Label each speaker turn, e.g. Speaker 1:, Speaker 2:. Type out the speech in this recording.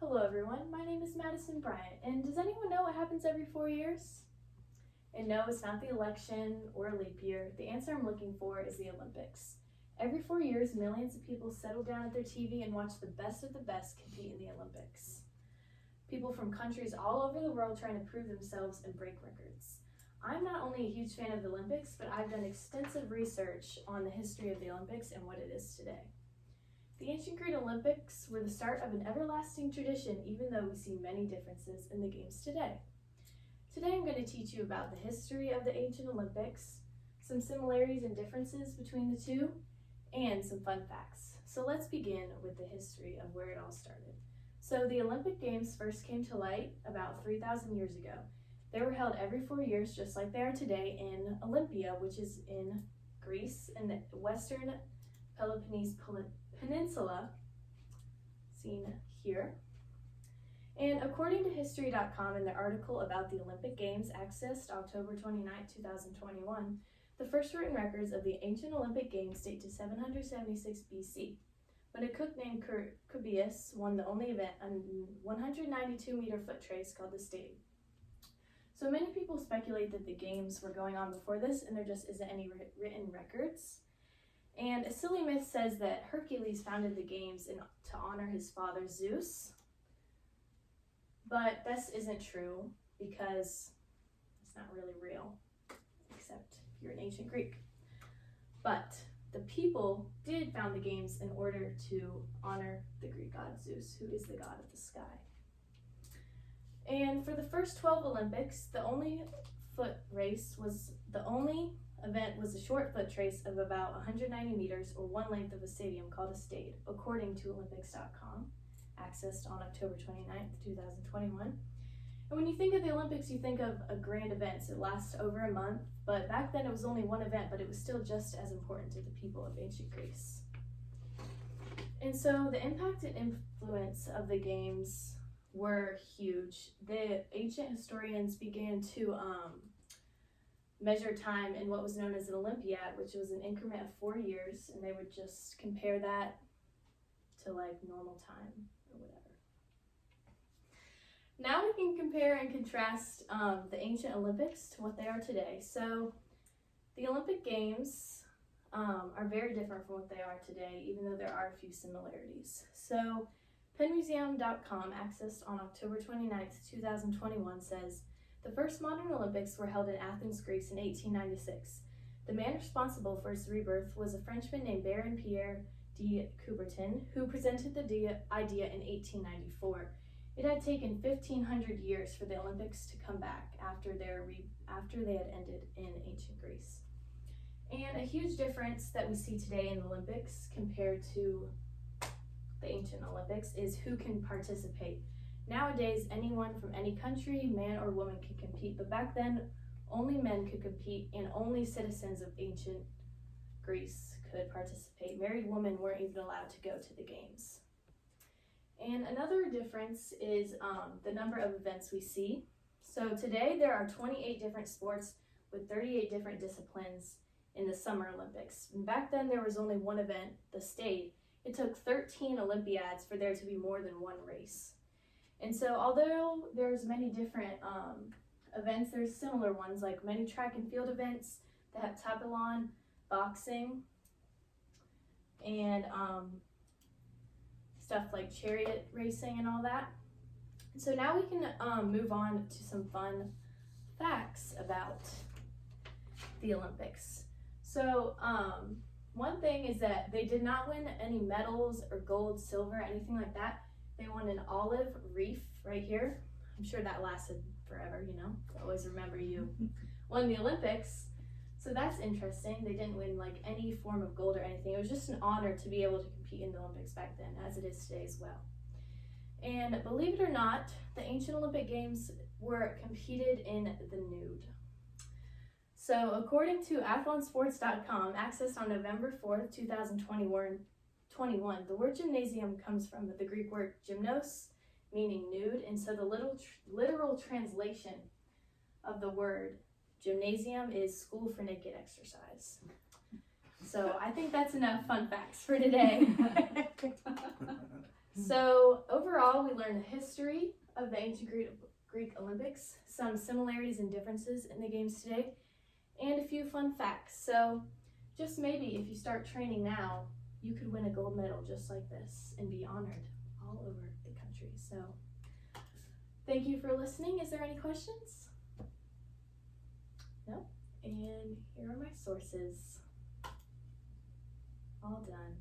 Speaker 1: Hello everyone, my name is Madison Bryant, and does anyone know what happens every 4 years? And no, it's not the election or a leap year. The answer I'm looking for is the Olympics. Every 4 years, millions of people settle down at their TV and watch the best of the best compete in the Olympics. People from countries all over the world trying to prove themselves and break records. I'm not only a huge fan of the Olympics, but I've done extensive research on the history of the Olympics and what it is today. The ancient Greek Olympics were the start of an everlasting tradition, even though we see many differences in the games today. Today I'm going to teach you about the history of the ancient Olympics, some similarities and differences between the two, and some fun facts. So let's begin with the history of where it all started. So the Olympic Games first came to light about 3,000 years ago. They were held every 4 years, just like they are today, in Olympia, which is in Greece, in the western Peloponnese Peninsula, seen here. And according to History.com, in their article about the Olympic Games accessed October 29, 2021, the first written records of the ancient Olympic Games date to 776 BC, when a cook named Cubius won the only event, a 192-meter foot race called the Stade. So many people speculate that the games were going on before this, and there just isn't any written records. And a silly myth says that Hercules founded the games to honor his father Zeus, but this isn't true because it's not really real, except if you're an ancient Greek. But the people did found the games in order to honor the Greek god Zeus, who is the god of the sky. And for the first 12 Olympics, the only event was a short foot race of about 190 meters, or one length of a stadium called a stade, according to Olympics.com, accessed on October 29th, 2021. And when you think of the Olympics, you think of a grand event. It lasts over a month, but back then it was only one event, but it was still just as important to the people of ancient Greece. And so the impact and influence of the games were huge. The ancient historians began to measure time in what was known as an Olympiad, which was an increment of 4 years, and they would just compare that to like normal time or whatever. Now we can compare and contrast the ancient Olympics to what they are today. So the Olympic Games are very different from what they are today, even though there are a few similarities. So PennMuseum.com, accessed on October 29th, 2021, says, the first modern Olympics were held in Athens, Greece in 1896. The man responsible for its rebirth was a Frenchman named Baron Pierre de Coubertin, who presented the idea in 1894. It had taken 1,500 years for the Olympics to come back after they had ended in ancient Greece. And a huge difference that we see today in the Olympics compared to the ancient Olympics is who can participate. Nowadays, anyone from any country, man or woman, can compete, but back then, only men could compete and only citizens of ancient Greece could participate. Married women weren't even allowed to go to the games. And another difference is the number of events we see. So today, there are 28 different sports with 38 different disciplines in the Summer Olympics. And back then, there was only one event, the Stade. It took 13 Olympiads for there to be more than one race. And so although there's many different events, there's similar ones, like many track and field events, the heptathlon, boxing, and stuff like chariot racing and all that. And so now we can move on to some fun facts about the Olympics. So one thing is that they did not win any medals or gold, silver, anything like that. They won an olive wreath right here. I'm sure that lasted forever, you know. Always remember you won the Olympics. So that's interesting. They didn't win like any form of gold or anything. It was just an honor to be able to compete in the Olympics back then, as it is today as well. And believe it or not, the ancient Olympic Games were competed in the nude. So according to athlonsports.com, accessed on November 4th, 2021, the word gymnasium comes from the Greek word gymnos, meaning nude, and so the literal translation of the word gymnasium is school for naked exercise. So I think that's enough fun facts for today. So overall, we learned the history of the ancient Greek Olympics, some similarities and differences in the games today, and a few fun facts. So just maybe if you start training now, you could win a gold medal just like this and be honored all over the country. So thank you for listening. Is there any questions? No? And here are my sources. All done.